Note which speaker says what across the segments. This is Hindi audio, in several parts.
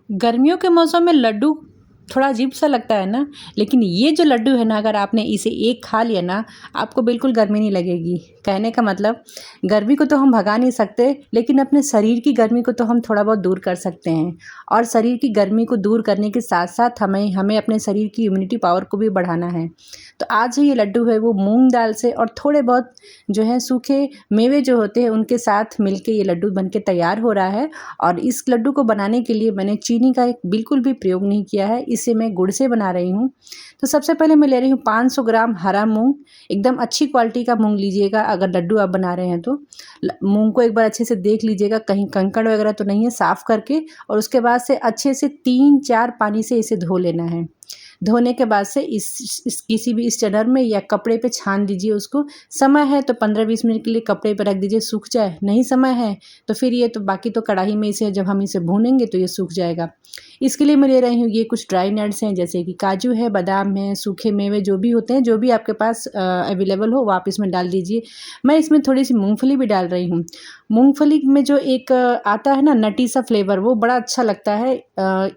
Speaker 1: गर्मियों के मौसम में लड्डू थोड़ा अजीब सा लगता है ना, लेकिन ये जो लड्डू है ना, अगर आपने इसे एक खा लिया ना, आपको बिल्कुल गर्मी नहीं लगेगी। कहने का मतलब, गर्मी को तो हम भगा नहीं सकते, लेकिन अपने शरीर की गर्मी को तो हम थोड़ा बहुत दूर कर सकते हैं। और शरीर की गर्मी को दूर करने के साथ साथ हमें हमें अपने शरीर की इम्यूनिटी पावर को भी बढ़ाना है। तो आज जो ये लड्डू है वो मूंग दाल से और थोड़े बहुत जो है सूखे मेवे जो होते हैं उनके साथ मिलके ये लड्डू बन के तैयार हो रहा है। और इस लड्डू को बनाने के लिए मैंने चीनी का एक बिल्कुल भी प्रयोग नहीं किया है, इसे मैं गुड़ से बना रही हूँ। तो सबसे पहले मैं ले रही हूँ 500 ग्राम हरा मूंग। एकदम अच्छी क्वालिटी का मूंग लीजिएगा अगर लड्डू आप बना रहे हैं तो। मूंग को एक बार अच्छे से देख लीजिएगा, कहीं कंकड़ वगैरह तो नहीं है, साफ़ करके। और उसके बाद से अच्छे से 3-4 पानी से इसे धो लेना है। धोने के बाद से इस किसी भी स्ट्रेनर में या कपड़े पे छान दीजिए उसको। समय है तो 15-20 मिनट के लिए कपड़े पे रख दीजिए, सूख जाए। नहीं समय है तो फिर ये तो बाकी तो कढ़ाई में इसे जब हम इसे भूनेंगे तो ये सूख जाएगा। इसके लिए मैं ले रही हूँ, ये कुछ ड्राई नट्स हैं जैसे कि काजू है, बादाम है, सूखे मेवे जो भी होते हैं, जो भी आपके पास अवेलेबल हो वो आप इसमें डाल दीजिए। मैं इसमें थोड़ी सी मूंगफली भी डाल रही हूँ। मूंगफली में जो एक आता है ना नटी सा फ्लेवर, वो बड़ा अच्छा लगता है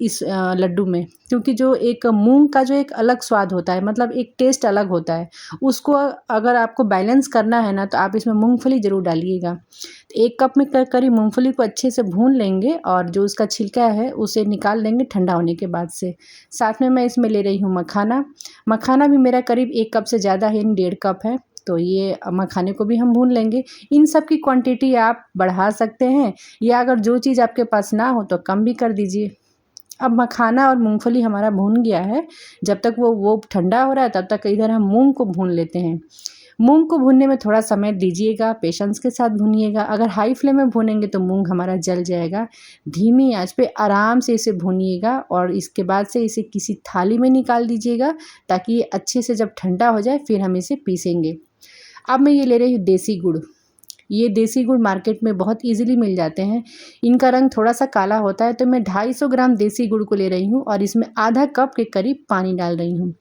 Speaker 1: इस लड्डू में। क्योंकि जो एक मूंग का जो एक अलग स्वाद होता है, मतलब एक टेस्ट अलग होता है, उसको अगर आपको बैलेंस करना है ना तो आप इसमें मूंगफली ज़रूर डालिएगा। तो 1 कप में करीब मूंगफली को अच्छे से भून लेंगे और जो उसका छिलका है उसे निकाल लेंगे ठंडा होने के बाद से। साथ में मैं इसमें ले रही हूँ मखाना। मखाना भी मेरा करीब 1 कप से ज़्यादा है, 1.5 कप है। तो ये मखाने को भी हम भून लेंगे। इन सब की क्वांटिटी आप बढ़ा सकते हैं, या अगर जो चीज़ आपके पास ना हो तो कम भी कर दीजिए। अब मखाना और मूंगफली हमारा भून गया है। जब तक वो ठंडा हो रहा है तब तक इधर हम मूंग को भून लेते हैं। मूंग को भूनने में थोड़ा समय दीजिएगा, पेशेंस के साथ भूनिएगा। अगर हाई फ्लेम में भूनेंगे तो मूंग हमारा जल जाएगा। धीमी आंच पे आराम से इसे भूनिएगा और इसके बाद से इसे किसी थाली में निकाल दीजिएगा, ताकि ये अच्छे से जब ठंडा हो जाए फिर हम इसे पीसेंगे। अब मैं ये ले रही हूँ देसी गुड़। ये देसी गुड़ मार्केट में बहुत इजीली मिल जाते हैं। इनका रंग थोड़ा सा काला होता है, तो मैं 250 ग्राम देसी गुड़ को ले रही हूँ और इसमें आधा कप के करीब पानी डाल रही हूँ।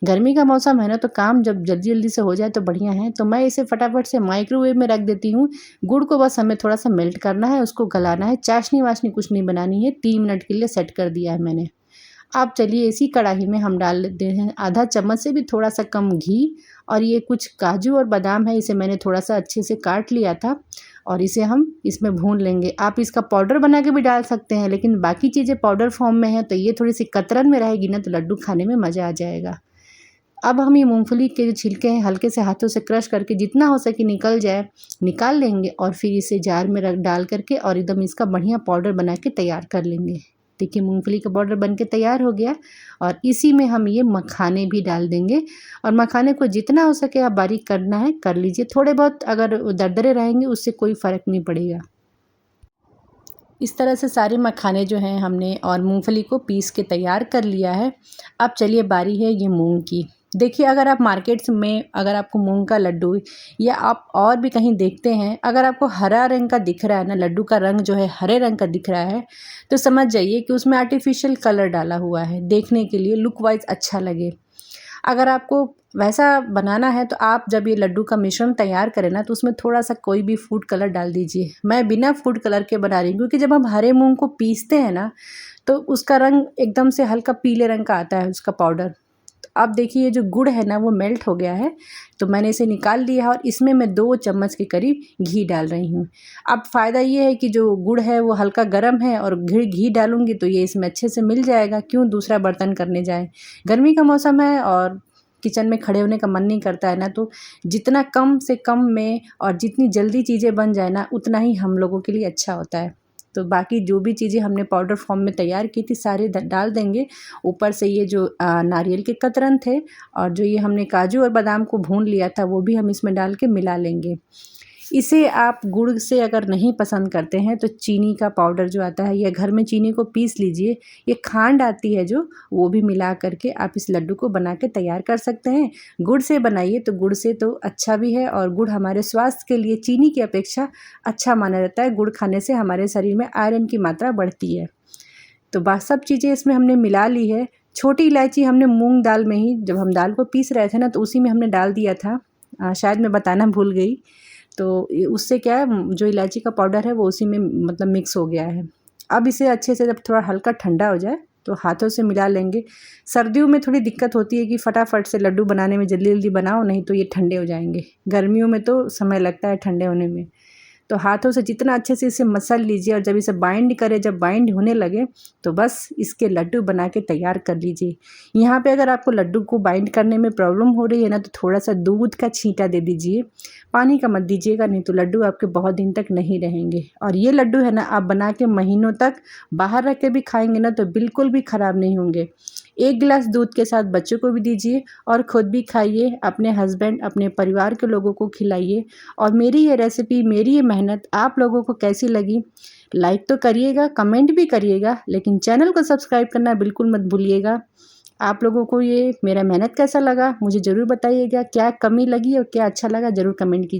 Speaker 1: गर्मी का मौसम है ना, तो काम जब जल्दी जल्दी से हो जाए तो बढ़िया है। तो मैं इसे फटाफट से माइक्रोवेव में रख देती हूँ। गुड़ को बस हमें थोड़ा सा मेल्ट करना है, उसको गलाना है, चाशनी वाशनी कुछ नहीं बनानी है। 3 मिनट के लिए सेट कर दिया है मैंने। अब चलिए इसी कढ़ाई में हम डाल देते हैं आधा चम्मच से भी थोड़ा सा कम घी। और ये कुछ काजू और बादाम है, इसे मैंने थोड़ा सा अच्छे से काट लिया था और इसे हम इसमें भून लेंगे। आप इसका पाउडर बना के भी डाल सकते हैं, लेकिन बाकी चीज़ें पाउडर फॉर्म में है तो ये थोड़ी सी कतरन में रहेगी ना, तो लड्डू खाने में मज़ा आ जाएगा। अब हम ये मूंगफली के जो छिलके हैं हल्के से हाथों से क्रश करके जितना हो सके निकल जाए निकाल लेंगे और फिर इसे जार में रख डाल करके और एकदम इसका बढ़िया पाउडर बना के तैयार कर लेंगे। देखिए मूंगफली का पाउडर बन के तैयार हो गया और इसी में हम ये मखाने भी डाल देंगे। और मखाने को जितना हो सके आप बारीक करना है कर लीजिए, थोड़े बहुत अगर दरदरे रहेंगे उससे कोई फ़र्क नहीं पड़ेगा। इस तरह से सारे मखाने जो हैं हमने और मूंगफली को पीस के तैयार कर लिया है। अब चलिए बारी है ये मूंग की। देखिए अगर आप मार्केट्स में अगर आपको मूंग का लड्डू या आप और भी कहीं देखते हैं, अगर आपको हरा रंग का दिख रहा है ना, लड्डू का रंग जो है हरे रंग का दिख रहा है, तो समझ जाइए कि उसमें आर्टिफिशियल कलर डाला हुआ है, देखने के लिए लुक वाइज अच्छा लगे। अगर आपको वैसा बनाना है तो आप जब ये लड्डू का मिश्रण तैयार करें ना, तो उसमें थोड़ा सा कोई भी फूड कलर डाल दीजिए। मैं बिना फूड कलर के बना रही हूँ, क्योंकि जब हम हरे मूंग को पीसते हैं ना तो उसका रंग एकदम से हल्का पीले रंग का आता है उसका पाउडर। तो अब देखिए ये जो गुड़ है ना वो मेल्ट हो गया है, तो मैंने इसे निकाल लिया है और इसमें मैं 2 चम्मच के करीब घी डाल रही हूँ। अब फ़ायदा ये है कि जो गुड़ है वो हल्का गर्म है और घी डालूंगी तो ये इसमें अच्छे से मिल जाएगा, क्यों दूसरा बर्तन करने जाए। गर्मी का मौसम है और किचन में खड़े होने का मन नहीं करता है ना, तो जितना कम से कम में और जितनी जल्दी चीज़ें बन जाए ना, उतना ही हम लोगों के लिए अच्छा होता है। तो बाकी जो भी चीज़ें हमने पाउडर फॉर्म में तैयार की थी सारे डाल देंगे। ऊपर से ये जो नारियल के कतरन थे और जो ये हमने काजू और बादाम को भून लिया था वो भी हम इसमें डाल के मिला लेंगे। इसे आप गुड़ से अगर नहीं पसंद करते हैं तो चीनी का पाउडर जो आता है या घर में चीनी को पीस लीजिए। ये खांड आती है जो, वो भी मिला करके आप इस लड्डू को बना के तैयार कर सकते हैं। गुड़ से बनाइए तो गुड़ से तो अच्छा भी है, और गुड़ हमारे स्वास्थ्य के लिए चीनी की अपेक्षा अच्छा माना जाता है। गुड़ खाने से हमारे शरीर में आयरन की मात्रा बढ़ती है। तो सब चीज़ें इसमें हमने मिला ली है। छोटी इलायची हमने मूंग दाल में ही, जब हम दाल को पीस रहे थे ना, तो उसी में हमने डाल दिया था। शायद मैं बताना भूल गई। तो उससे क्या है, जो इलायची का पाउडर है वो उसी में मतलब मिक्स हो गया है। अब इसे अच्छे से जब थोड़ा हल्का ठंडा हो जाए तो हाथों से मिला लेंगे। सर्दियों में थोड़ी दिक्कत होती है कि फटाफट से लड्डू बनाने में जल्दी जल्दी बनाओ, नहीं तो ये ठंडे हो जाएंगे। गर्मियों में तो समय लगता है ठंडे होने में। तो हाथों से जितना अच्छे से इसे मसल लीजिए और जब इसे बाइंड करें, जब बाइंड होने लगे तो बस इसके लड्डू बना के तैयार कर लीजिए। यहाँ पे अगर आपको लड्डू को बाइंड करने में प्रॉब्लम हो रही है ना, तो थोड़ा सा दूध का छींटा दे दीजिए। पानी का मत दीजिएगा, नहीं तो लड्डू आपके बहुत दिन तक नहीं रहेंगे। और ये लड्डू है ना, आप बना के महीनों तक बाहर रख के भी खाएंगे ना तो बिल्कुल भी ख़राब नहीं होंगे। 1 गिलास दूध के साथ बच्चों को भी दीजिए और ख़ुद भी खाइए, अपने हस्बैंड, अपने परिवार के लोगों को खिलाइए। और मेरी ये रेसिपी, मेरी ये मेहनत आप लोगों को कैसी लगी, लाइक तो करिएगा, कमेंट भी करिएगा, लेकिन चैनल को सब्सक्राइब करना बिल्कुल मत भूलिएगा। आप लोगों को ये मेरा मेहनत कैसा लगा मुझे ज़रूर बताइएगा। क्या कमी लगी और क्या अच्छा लगा ज़रूर कमेंट कीजिए।